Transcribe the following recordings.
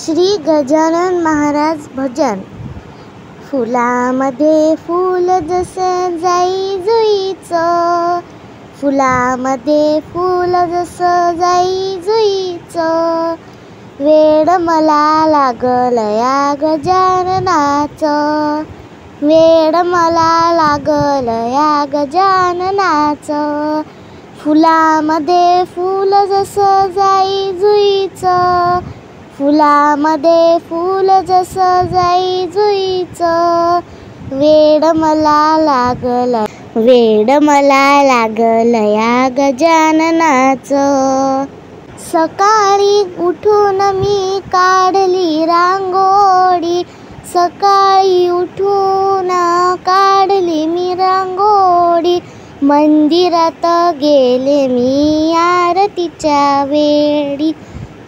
श्री गजानन महाराज भजन। फुलामध्ये फूल जसं जाई जुईचं, फुलामध्ये फूल जसं जाई जुईचं, वेड मला लागल या गजाननाचं, वेड मला लागल या गजाननाचं, फुलामध्ये फूल जसं जाई जुईचं, फुलामध्ये फूल जसं जाई जुईचं, वेड मला लागल, वेड मला लागल या गजाननाचं। सकाळी उठून मी काढली रांगोळी, सकाळी उठून काढली मी रांगोळी, मंदिरात गेले मी आरतीच्या वेळी,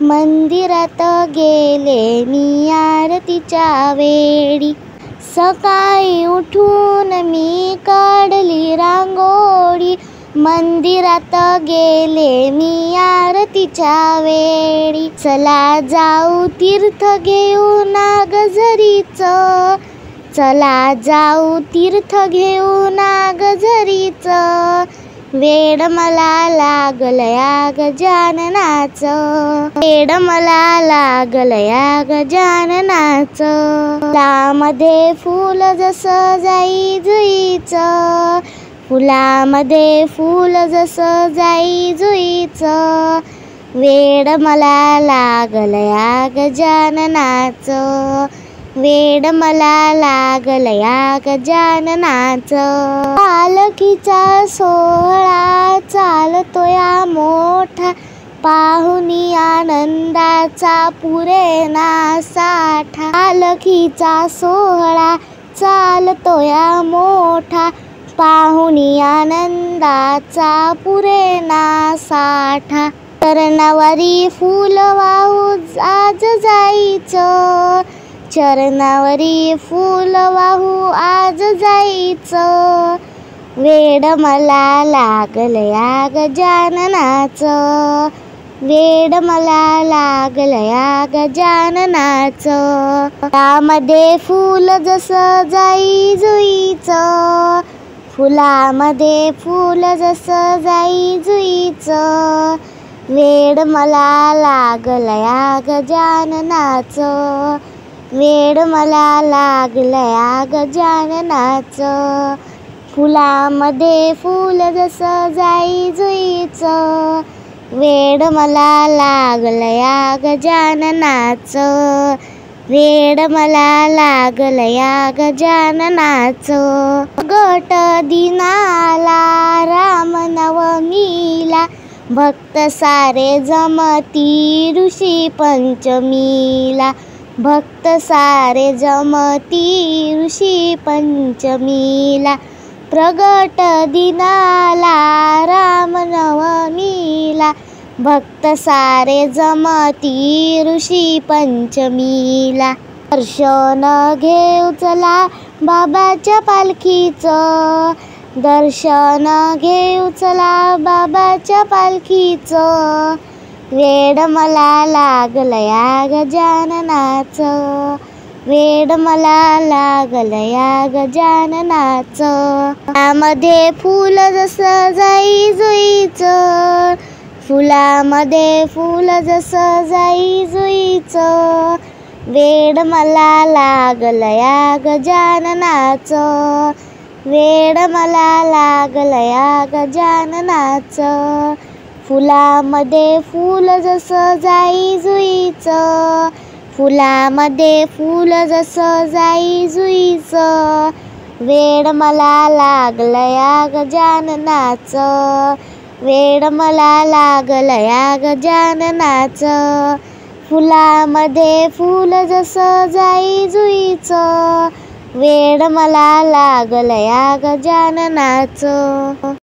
मंदिरात गेले मी आरतीच्या वेळी, सकाळी उठून मी काढली रांगोळी, मंदिरात गेले मी आरतीच्या वेळी, चला जाऊ तीर्थ घेऊन नागझरीचं, चला जाऊ तीर्थ घेऊन नागझरीचं, वेड मला लागल या गजाननाचं, वेड मला लागल या गजाननाचं। फुलामध्ये फूल जसं जाई जुईचं, फुलामध्ये फूल जसं जाई जुईचं, वेड मला लागल या गजाननाचं, वेड मला लागल या गजाननाचं। पालखीचा सोहळा चालतोया मोठा, पाहुणी आनंदाचा पुरेना साठा, पालखीचा सोहळा चालतोया मोठा, पाहुणी आनंदाचा पुरेना साठा, चरणावरी फूल वाहू आज जायचं, चरणावरी फूल वाहू आज जायचं, वेड मला लागल या गजाननाचं, वेड मला लागल या गजाननाचं। फुलामध्ये फूल जसं जाई जुईचं, फुलामध्ये फूल जसं जाई जुईचं, वेड मला लागल या गजाननाचं, वेड मला लागल या गजाननाचं। फुलामध्ये फूल जसं जाई जुईचं, वेड मला लागल या गजाननाचं, वेड मला लागल या गजाननाचं। गट दिनाला रामनवमीला, भक्त सारे जमती ऋषी पंचमीला, भक्त सारे जमती ऋषी पंचमीला, प्रगट दिनाला रामनवमीला, भक्त सारे जमती ऋषी पंचमीला, दर्शन घेऊ चला बाबाच्या पालखीचं, दर्शन घेऊ चला बाबाच्या पालखीचं, वेड मला लागल या गजाननाचं, वेड मला लागल या गजाननाचं। फुलामध्ये फूल जसं जाई जुईचं, फुलामध्ये फूल जसं जाई जुईचं, वेड मला लागल या गजाननाचं, वेड मला लागल या गजाननाचं। फुलामध्ये फूल जसं जाई जुईचं, फुलामध्ये फूल जसं जाई जुईचं, वेड मला लागल या गजाननाचं, वेड मला लागल या गजाननाचं। फुलामध्ये फूल जसं जाई जुईचं, वेड मला लागल या गजाननाचं।